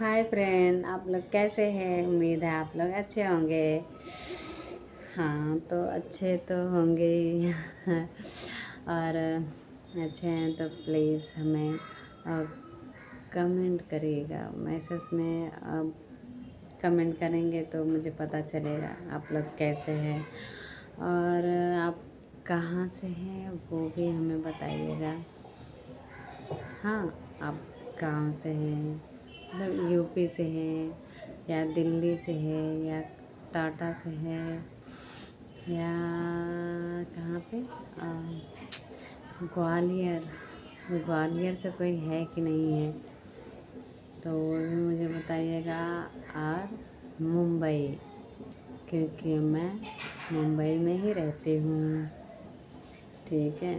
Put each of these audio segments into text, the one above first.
Hi friend, आप लोग कैसे हैं? उम्मीद है आप लोग अच्छे होंगे। हाँ, तो अच्छे तो होंगे ही। और अच्छे हैं तो प्लीज़ हमें कमेंट करिएगा। मैसेज में कमेंट करेंगे तो मुझे पता चलेगा आप लोग कैसे हैं और आप कहाँ से हैं वो भी हमें बताइएगा। हाँ, आप गाँव से हैं, मतलब यूपी से हैं या दिल्ली से है या टाटा से है या कहाँ पे ग्वालियर। ग्वालियर से कोई है कि नहीं है तो वो भी मुझे बताइएगा। और मुंबई, क्योंकि मैं मुंबई में ही रहती हूँ। ठीक है,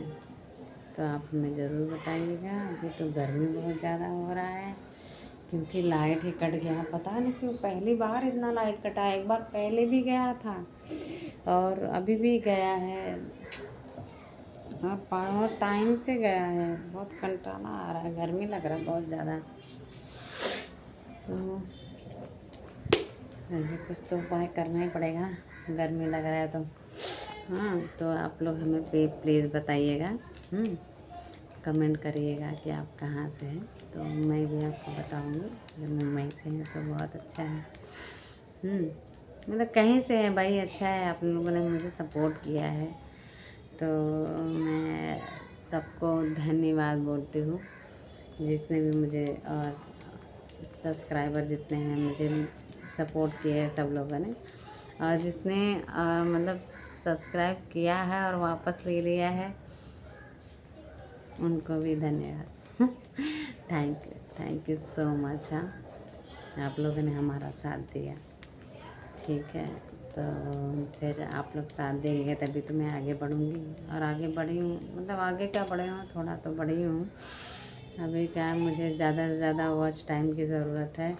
तो आप हमें ज़रूर बताइएगा। अभी तो गर्मी बहुत ज़्यादा हो रहा है क्योंकि लाइट ही कट गया। पता नहीं क्यों पहली बार इतना लाइट कटा है। एक बार पहले भी गया था और अभी भी गया है। हाँ, बहुत टाइम से गया है। बहुत कंटाला आ रहा है, गर्मी लग रहा है बहुत ज़्यादा। तो अभी कुछ तो उपाय करना ही पड़ेगा ना, गर्मी लग रहा है तो। हाँ, तो आप लोग हमें प्लीज़ बताइएगा। कमेंट करिएगा कि आप कहाँ से हैं तो मैं भी आपको बताऊँगी। अगर मुंबई से हैं तो बहुत अच्छा है। मतलब कहीं से है भाई, अच्छा है। आप लोगों ने मुझे सपोर्ट किया है तो मैं सबको धन्यवाद बोलती हूँ। जिसने भी मुझे सब्सक्राइबर जितने हैं मुझे सपोर्ट किया है सब लोगों ने, और जिसने मतलब सब्सक्राइब किया है और वापस ले लिया है उनको भी धन्यवाद। Thank you so much. हाँ, आप लोगों ने हमारा साथ दिया। ठीक है, तो फिर आप लोग साथ देंगे तभी तो मैं आगे बढ़ूँगी। और आगे बढ़ी हूँ, मतलब आगे क्या बढ़े हूँ, थोड़ा तो बढ़ी हूँ। अभी क्या है, मुझे ज़्यादा से ज़्यादा वॉच टाइम की ज़रूरत है।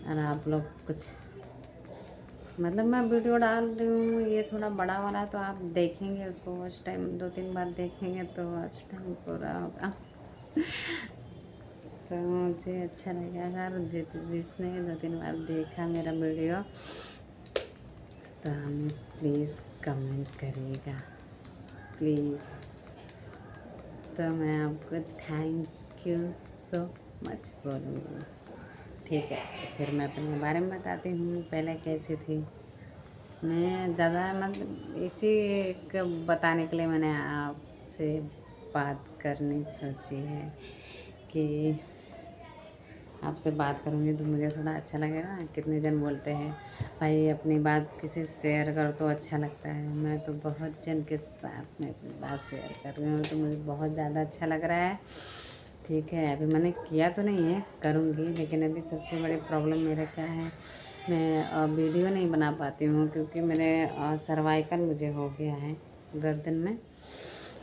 और आप लोग कुछ, मतलब मैं वीडियो डाल रही हूँ ये थोड़ा बड़ा वाला, तो आप देखेंगे उसको, वॉच टाइम 2-3 बार देखेंगे तो वॉच टाइम पूरा होगा। तो मुझे अच्छा लगेगा अगर जिसने 2-3 बार देखा मेरा वीडियो तो हमें प्लीज़ कमेंट करिएगा प्लीज़। तो मैं आपको थैंक यू सो मच बोलूँगी। ठीक है, तो फिर मैं अपने बारे में बताती हूँ पहले कैसी थी। मैं ज़्यादा मतलब इसी को बताने के लिए मैंने आपसे बात करनी सोची है कि आपसे बात करूँगी तो मुझे थोड़ा अच्छा लगेगा। कितने जन बोलते हैं भाई अपनी बात किसी से शेयर करो तो अच्छा लगता है। मैं तो बहुत जन के साथ में अपनी बात शेयर कर रही हूँ तो मुझे बहुत ज़्यादा अच्छा लग रहा है। ठीक है, अभी मैंने किया तो नहीं है, करूँगी, लेकिन अभी सबसे बड़ी प्रॉब्लम मेरा क्या है, मैं वीडियो नहीं बना पाती हूँ क्योंकि मेरे सर्वाइकल मुझे हो गया है गर्दन में।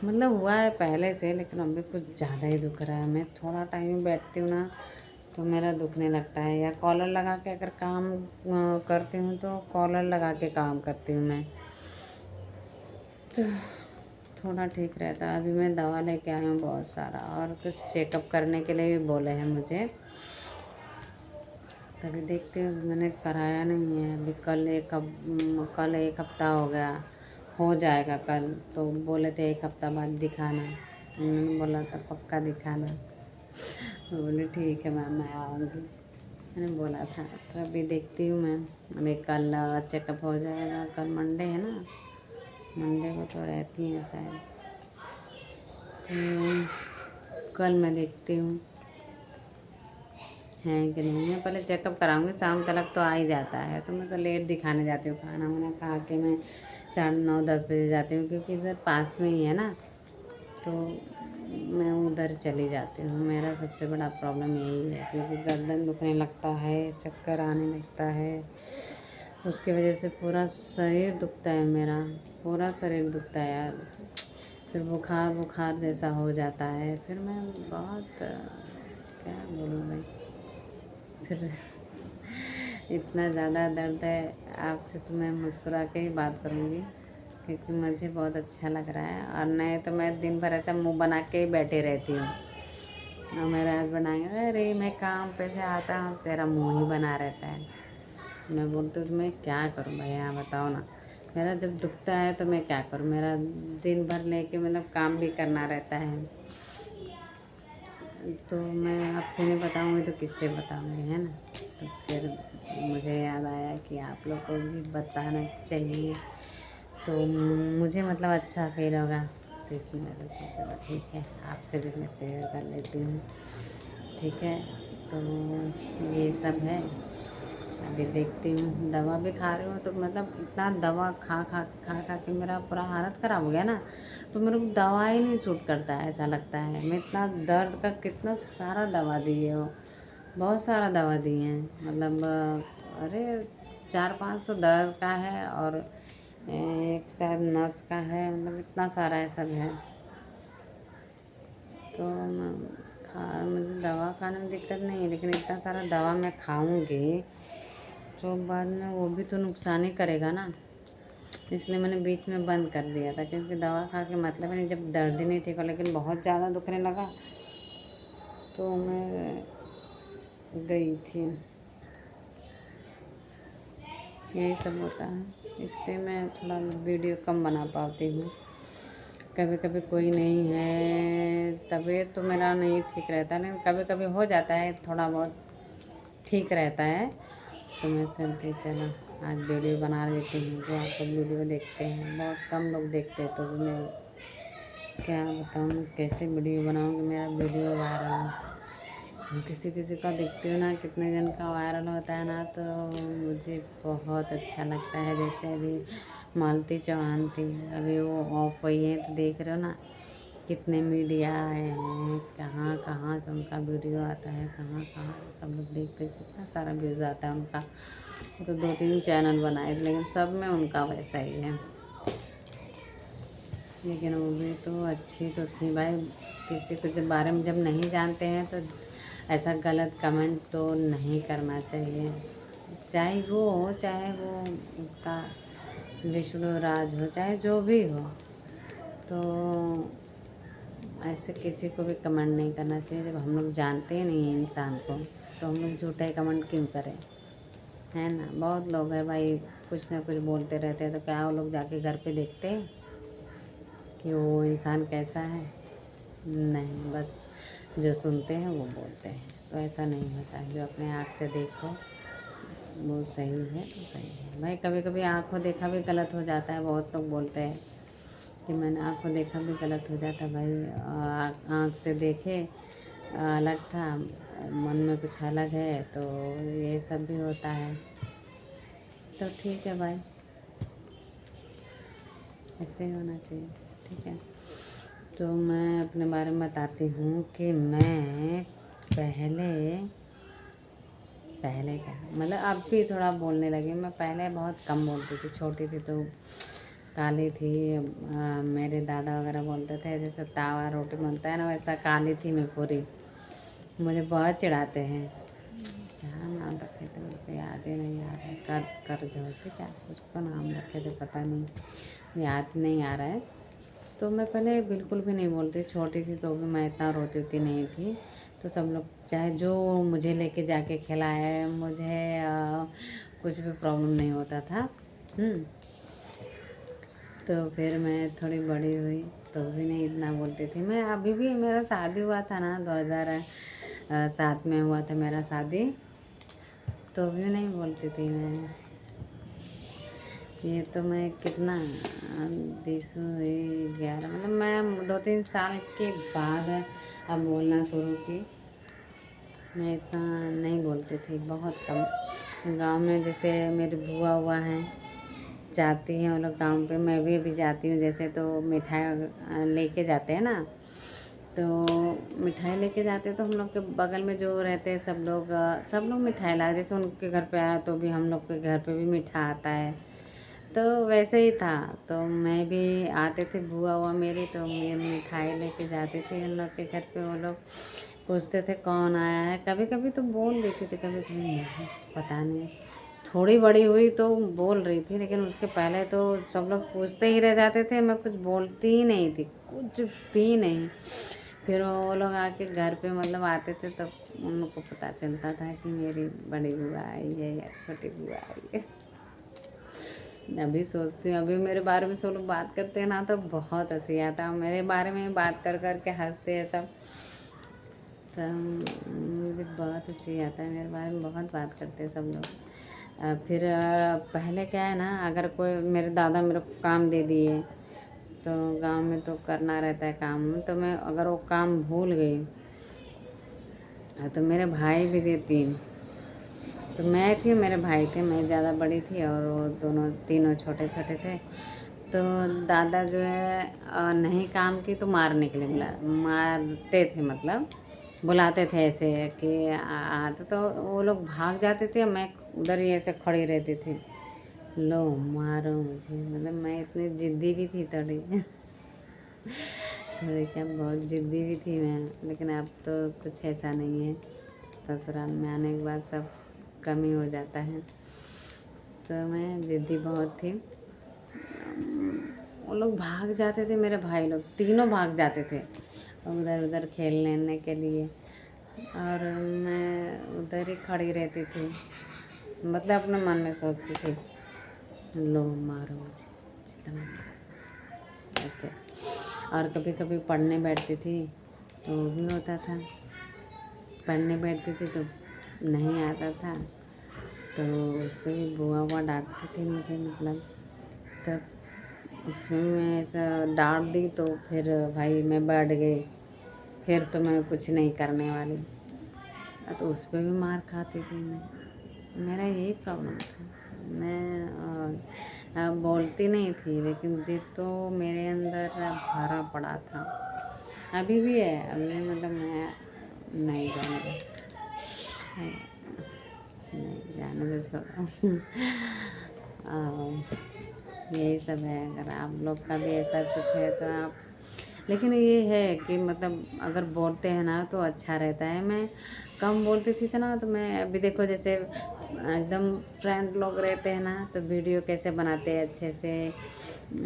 मतलब हुआ है पहले से, लेकिन अभी कुछ ज़्यादा ही दुख रहा है। मैं थोड़ा टाइम बैठती हूँ ना तो मेरा दुखने लगता है, या कॉलर लगा के अगर काम करती हूँ तो कॉलर लगा के काम करती हूँ मैं, तो थोड़ा ठीक रहता है। अभी मैं दवा लेके आई हूँ बहुत सारा, और कुछ चेकअप करने के लिए भी बोले हैं मुझे, तभी देखती हूँ। मैंने कराया नहीं है अभी। कल एक हफ्ता हो गया, हो जाएगा कल। तो बोले थे एक हफ्ता बाद दिखाना, मैंने बोला था पक्का दिखाना। बोले ठीक है मैम, मैं आऊँगी, मैंने बोला था। तो अभी देखती हूँ मैं, अभी कल चेकअप हो जाएगा। कल मंडे है ना, मंडे को तो रहती हैं शायद, तो कल मैं देखती हूँ हैं कि नहीं। मैं पहले चेकअप कराऊंगी, शाम तक तो आ ही जाता है। तो मैं तो लेट दिखाने जाती हूँ, खाना वाना खा के मैं 9:30-10 बजे जाती हूँ क्योंकि इधर पास में ही है ना, तो मैं उधर चली जाती हूँ। मेरा सबसे बड़ा प्रॉब्लम यही है क्योंकि गर्दन दुखने लगता है, चक्कर आने लगता है, उसकी वजह से पूरा शरीर दुखता है, मेरा पूरा शरीर दुखता है यार। फिर बुखार बुखार जैसा हो जाता है, फिर मैं बहुत क्या बोलूँ भाई, फिर इतना ज़्यादा दर्द है। आपसे तो मैं मुस्कुरा के ही बात करूँगी क्योंकि मुझे बहुत अच्छा लग रहा है। और नहीं तो मैं दिन भर ऐसा मुंह बना के ही बैठी रहती हूँ। और मेरे हस्बैंड आएंगे, अरे मैं काम पे से आता हूँ तेरा मुँह ही बना रहता है। मैं बोलती हूँ मैं क्या करूँ भैया बताओ ना, मेरा जब दुखता है तो मैं क्या करूँ, मेरा दिन भर लेके मतलब काम भी करना रहता है, तो मैं आपसे नहीं बताऊँगी तो किससे बताऊँगी, है ना। तो फिर मुझे याद आया कि आप लोग को भी बताना चाहिए, तो मुझे मतलब अच्छा फील होगा, तो इसलिए मैं सोची चलो ठीक है आपसे भी मैं शेयर कर लेती हूँ, ठीक है। तो ये सब है, अभी देखती हूँ, दवा भी खा रही हूँ, तो मतलब इतना दवा खा के मेरा पूरा हालत ख़राब हो गया ना, तो मेरे को दवा ही नहीं सूट करता है, ऐसा लगता है। मैं इतना दर्द का कितना सारा दवा दिए हो, बहुत सारा दवा दिए हैं, मतलब अरे 400-500 दर्द का है और एक शायद नस का है, मतलब इतना सारा है सब है। तो मुझे दवा खाने में दिक्कत नहीं है, लेकिन इतना सारा दवा मैं खाऊंगी तो बाद में वो भी तो नुकसान ही करेगा ना, इसलिए मैंने बीच में बंद कर दिया था, क्योंकि दवा खा के मतलब नहीं, जब दर्द ही नहीं ठीक हो लेकिन बहुत ज़्यादा दुखने लगा तो मैं गई थी। यही सब होता है, इसलिए मैं थोड़ा वीडियो कम बना पाती हूँ। कभी कभी कोई नहीं है, तबीयत तो मेरा नहीं ठीक रहता, लेकिन कभी कभी हो जाता है थोड़ा बहुत ठीक रहता है, तो मैं चलती चला आज वीडियो बना लेती हूँ। जो आप लोग वीडियो देखते हैं, बहुत कम लोग देखते हैं, तो मैं क्या बताऊँ कैसे वीडियो बनाऊँगी, मेरा वीडियो वायरल हो। किसी किसी का देखती हूँ ना, कितने जन का वायरल होता है ना, तो मुझे बहुत अच्छा लगता है। जैसे अभी मालती चौहान थी, अभी वो ऑफ हुई है, तो देख रहे हो ना कितने मीडिया आए हैं, कहाँ कहाँ से उनका वीडियो आता है, कहाँ कहाँ सब लोग देखते हैं, कितना सारा व्यूज़ आता है उनका। वो तो 2-3 चैनल बनाए, लेकिन सब में उनका वैसा ही है, लेकिन वो भी तो अच्छी तो थी भाई। किसी को जब बारे में जब नहीं जानते हैं तो ऐसा गलत कमेंट तो नहीं करना चाहिए, चाहे वो हो, चाहे वो उसका विष्णु राज हो, चाहे जो भी हो, तो ऐसे किसी को भी कमेंट नहीं करना चाहिए। जब हम लोग जानते ही नहीं हैं इंसान को, तो हम लोग झूठे कमेंट क्यों करें, है ना। बहुत लोग हैं भाई, कुछ ना कुछ बोलते रहते हैं, तो क्या वो लोग जाके घर पे देखते हैं कि वो इंसान कैसा है, नहीं, बस जो सुनते हैं वो बोलते हैं। तो ऐसा नहीं होता है, जो अपने आँख से देखो वो सही है तो सही है भाई। कभी कभी आँखों देखा भी गलत हो जाता है, बहुत लोग बोलते हैं कि मैंने आँखों देखा भी गलत हो जाता भाई। आँख से देखे अलग था, मन में कुछ अलग है, तो ये सब भी होता है। तो ठीक है भाई, ऐसे ही होना चाहिए, ठीक है। तो मैं अपने बारे में बताती हूँ कि मैं पहले क्या मतलब अब भी थोड़ा बोलने लगी। मैं पहले बहुत कम बोलती थी, छोटी थी तो काली थी। मेरे दादा वगैरह बोलते थे जैसे तावा रोटी बनता है ना, वैसा काली थी मैं पूरी। मुझे बहुत चिढ़ाते हैं, क्या नाम रखे थे मेरे को याद ही नहीं आ रहा है, कर जो से क्या कुछ तो नाम रखे थे, पता नहीं, याद नहीं आ रहा है। तो मैं पहले बिल्कुल भी नहीं बोलती, छोटी थी तो भी मैं इतना रोती होती नहीं थी। तो सब लोग चाहे जो मुझे लेके जाके खिलाए, मुझे कुछ भी प्रॉब्लम नहीं होता था। तो फिर मैं थोड़ी बड़ी हुई तो भी नहीं इतना बोलती थी मैं। अभी भी मेरा शादी हुआ था ना, 2007 में हुआ था मेरा शादी, तो भी नहीं बोलती थी मैं। ये तो मैं कितना 10 हुई 11, मतलब मैं 2-3 साल के बाद अब बोलना शुरू की। मैं इतना नहीं बोलती थी, बहुत कम। गांव में जैसे मेरी बुआ हुआ है, जाती हैं वो लोग गाँव पे, मैं भी अभी जाती हूँ जैसे, तो मिठाई लेके जाते हैं ना, तो मिठाई लेके जाते हैं, तो हम लोग के बगल में जो रहते हैं सब लोग मिठाई ला, जैसे उनके घर पे आया तो भी हम लोग के घर पे भी मीठा आता है, तो वैसे ही था। तो मैं भी आते थे बुआ हुआ मेरी, तो मैं मिठाई लेके जाती थी उन लोग के घर पे। वो लोग पूछते थे कौन आया है, कभी कभी तो बोल देती थी, कभी कभी नहीं, पता नहीं। थोड़ी बड़ी हुई तो बोल रही थी, लेकिन उसके पहले तो सब लोग पूछते ही रह जाते थे, मैं कुछ बोलती ही नहीं थी, कुछ भी नहीं। फिर वो लोग आके घर पे मतलब आते थे, तब उन लोग को पता चलता था कि मेरी बड़ी बुआ आई है या छोटी बुआ आई है। अभी सोचती हूँ, अभी मेरे बारे में सब लोग बात करते हैं ना तो बहुत हंसी आता है, मेरे बारे में बात कर कर के हंसते हैं सब। तो मुझे बहुत हंसी आता है, मेरे बारे में बहुत बात करते हैं सब लोग। फिर पहले क्या है ना, अगर कोई मेरे दादा मेरे को काम दे दिए तो गांव में तो करना रहता है काम, तो मैं अगर वो काम भूल गई तो मेरे भाई भी थे 3, तो मैं थी मेरे भाई थे, मैं ज़्यादा बड़ी थी और वो दोनों तीनों छोटे छोटे थे। तो दादा जो है नहीं काम की तो मारने के लिए मारते थे, मतलब बुलाते थे ऐसे कि तो वो लोग भाग जाते थे, मैं उधर ही ऐसे खड़ी रहती थी, लो मारो मुझे। मतलब मैं इतनी ज़िद्दी भी थी थोड़ी थोड़ी क्या, बहुत ज़िद्दी भी थी मैं, लेकिन अब तो कुछ ऐसा नहीं है। ससुराल में आने के बाद सब कमी हो जाता है। तो मैं ज़िद्दी बहुत थी। वो लोग भाग जाते थे, मेरे भाई लोग तीनों भाग जाते थे उधर उधर खेलने के लिए, और मैं उधर ही खड़ी रहती थी, मतलब अपने मन में सोचती थी, लो मारो मुझे जितना ऐसे। और कभी कभी पढ़ने बैठती थी तो वो भी होता था, पढ़ने बैठती थी तो नहीं आता था तो उस पर भी बुआ हुआ डांटती थी मुझे, मतलब तब उसमें मैं ऐसा डांट दी तो फिर भाई मैं बैठ गई, फिर तो मैं कुछ नहीं करने वाली, तो उस पर भी मार खाती थी मैं। मेरा यही प्रॉब्लम था, मैं बोलती नहीं थी, लेकिन जिद तो मेरे अंदर भरा पड़ा था, अभी भी है। अभी मतलब मैं नहीं जाने नहीं जाने दो, छोड़ो यही सब है। अगर आप लोग का भी ऐसा कुछ है तो आप, लेकिन ये है कि मतलब अगर बोलते हैं ना तो अच्छा रहता है। मैं कम बोलती थी तो ना, तो मैं अभी देखो जैसे एकदम फ्रेंड लोग रहते हैं ना तो वीडियो कैसे बनाते हैं, अच्छे से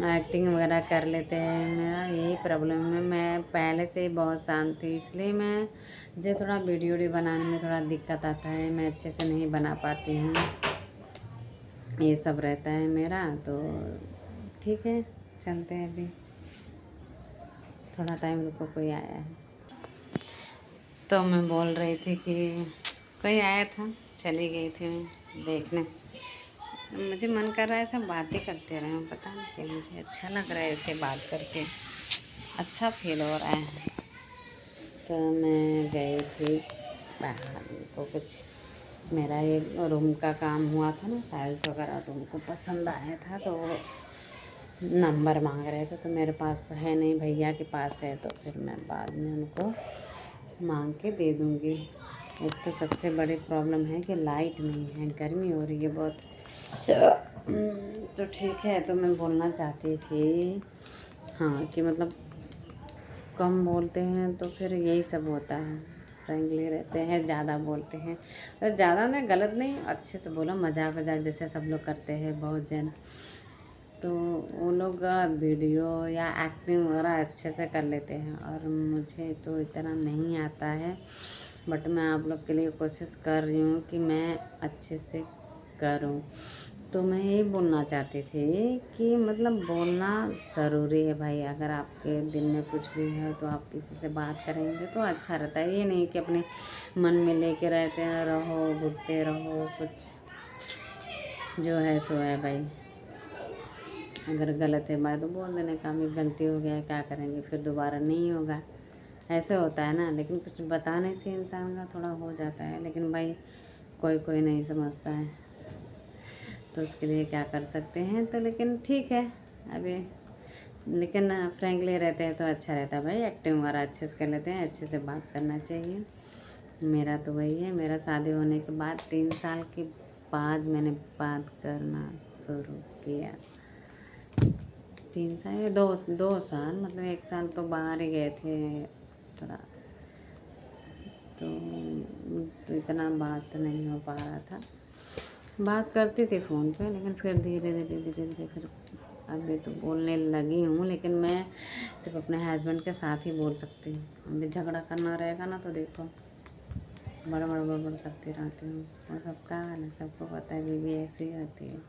एक्टिंग वगैरह कर लेते हैं। मेरा यही प्रॉब्लम है, मैं पहले से ही बहुत शांत थी, इसलिए मैं जो थोड़ा वीडियो बनाने में थोड़ा दिक्कत आता है, मैं अच्छे से नहीं बना पाती हूँ, ये सब रहता है मेरा। तो ठीक है, चलते हैं अभी, थोड़ा टाइम रुको, कोई आया है। तो मैं बोल रही थी कि कोई आया था, चली गई थी मैं देखने। मुझे मन कर रहा है सब बातें करते रहे, पता नहीं कि मुझे अच्छा लग रहा है ऐसे बात करके, अच्छा फील हो रहा है। तो मैं गई थी बाहर, को कुछ मेरा ये रूम का काम हुआ था ना, टाइल्स वगैरह, तो उनको पसंद आया था तो वो नंबर मांग रहे थे, तो मेरे पास तो है नहीं, भैया के पास है, तो फिर मैं बाद में उनको मांग के दे दूँगी। एक तो सबसे बड़ी प्रॉब्लम है कि लाइट नहीं है, गर्मी हो रही है बहुत। तो ठीक है, तो मैं बोलना चाहती थी हाँ कि मतलब कम बोलते हैं तो फिर यही सब होता है, फ्रेंकली रहते हैं, ज़्यादा बोलते हैं तो ज़्यादा ना, गलत नहीं, अच्छे से बोलो, मजाक वजाक जैसे सब लोग करते हैं बहुत जन, तो वो लोग वीडियो या एक्टिंग वगैरह अच्छे से कर लेते हैं, और मुझे तो इतना नहीं आता है। बट मैं आप लोग के लिए कोशिश कर रही हूँ कि मैं अच्छे से करूँ। तो मैं यही बोलना चाहती थी कि मतलब बोलना ज़रूरी है भाई, अगर आपके दिल में कुछ भी है तो आप किसी से बात करेंगे तो अच्छा रहता है। ये नहीं कि अपने मन में लेके रहते हैं, रहो घुटते रहो, कुछ जो है सो है भाई। अगर गलत है बात तो बोल देने का, मेरी गलती हो गया है, क्या करेंगे, फिर दोबारा नहीं होगा, ऐसे होता है ना। लेकिन कुछ बताने से इंसान का थोड़ा हो जाता है, लेकिन भाई कोई कोई नहीं समझता है, तो उसके लिए क्या कर सकते हैं। तो लेकिन ठीक है अभी, लेकिन फ्रेंकली रहते हैं तो अच्छा रहता है भाई, एक्टिंग वगैरह अच्छे से कर लेते हैं, अच्छे से बात करना चाहिए। मेरा तो वही है, मेरा शादी होने के बाद 3 साल के बाद मैंने बात करना शुरू किया। 3 साल या 2 साल, मतलब 1 साल तो बाहर ही गए थे थोड़ा, तो इतना बात नहीं हो पा रहा था। बात करती थी फ़ोन पे, लेकिन फिर धीरे धीरे धीरे धीरे फिर अभी तो बोलने लगी हूँ, लेकिन मैं सिर्फ अपने हस्बैंड के साथ ही बोल सकती हूँ। अभी झगड़ा करना रहेगा ना तो देखो बड़ा बड़ा बड़बड़ करती रहती हूँ। वो सबका हाल है, सबको पता है बीवी ऐसी होती है।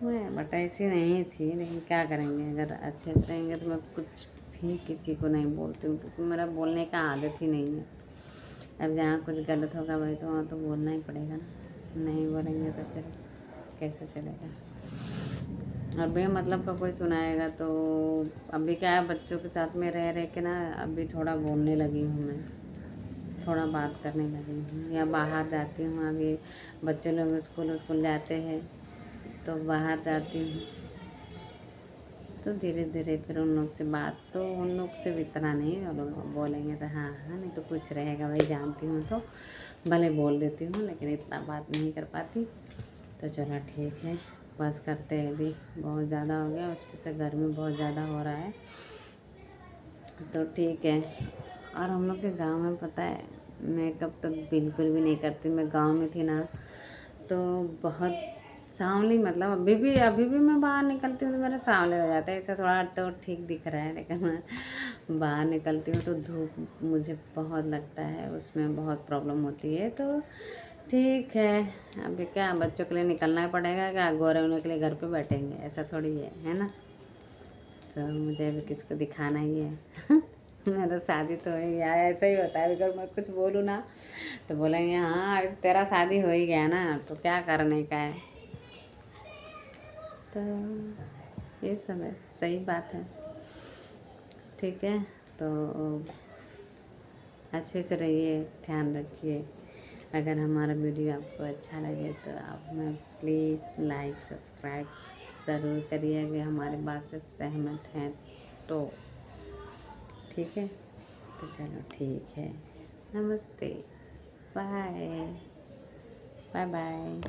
मैं बट ऐसी नहीं थी, लेकिन क्या करेंगे, अगर अच्छे से रहेंगे तो मैं कुछ भी किसी को नहीं बोलती हूँ, क्योंकि मेरा बोलने का आदत ही नहीं है। अब जहाँ कुछ गलत होगा भाई तो वहाँ तो बोलना ही पड़ेगा ना, नहीं बोलेंगे तो फिर कैसे चलेगा। और बेमतलब का कोई सुनाएगा तो अभी क्या है, बच्चों के साथ में रह रह के ना अभी थोड़ा बोलने लगी हूँ मैं, थोड़ा बात करने लगी हूँ। या बाहर जाती हूँ, अभी बच्चे लोग स्कूल जाते हैं तो बाहर जाती हूँ तो धीरे धीरे फिर उन लोग से बात, तो उन लोग से भी इतना नहीं, वो लोग बोलेंगे तो हाँ हाँ, नहीं तो कुछ रहेगा भाई, जानती हूँ तो भले बोल देती हूँ, लेकिन इतना बात नहीं कर पाती। तो चलो ठीक है, बस करते हैं, अभी बहुत ज़्यादा हो गया, उस पर से गर्मी बहुत ज़्यादा हो रहा है। तो ठीक है। और हम लोग के गांव में पता है, मेकअप तो बिल्कुल भी नहीं करती। मैं गांव में थी ना तो बहुत सांवली, मतलब अभी भी मैं बाहर निकलती हूँ तो मेरे सांवले हो जाते हैं। ऐसा थोड़ा तो ठीक दिख रहा है, लेकिन मैं बाहर निकलती हूँ तो धूप मुझे बहुत लगता है, उसमें बहुत प्रॉब्लम होती है। तो ठीक है, अभी क्या बच्चों के लिए निकलना ही पड़ेगा, क्या गोरे होने के लिए घर पे बैठेंगे, ऐसा थोड़ी है ना। तो मुझे अभी किसको दिखाना ही है। मेरा शादी तो है यार, ऐसा ही होता है, अगर मैं कुछ बोलूँ ना तो बोलेंगे हाँ अभी तेरा शादी हो ही गया ना, तो क्या करने का है। तो ये सब है, सही बात है। ठीक है, तो अच्छे से रहिए, ध्यान रखिए। अगर हमारा वीडियो आपको अच्छा लगे तो आप में प्लीज़ लाइक सब्सक्राइब ज़रूर करिए, अगर हमारी बात से सहमत हैं तो। ठीक है, तो चलो ठीक है, नमस्ते, बाय बाय बाय।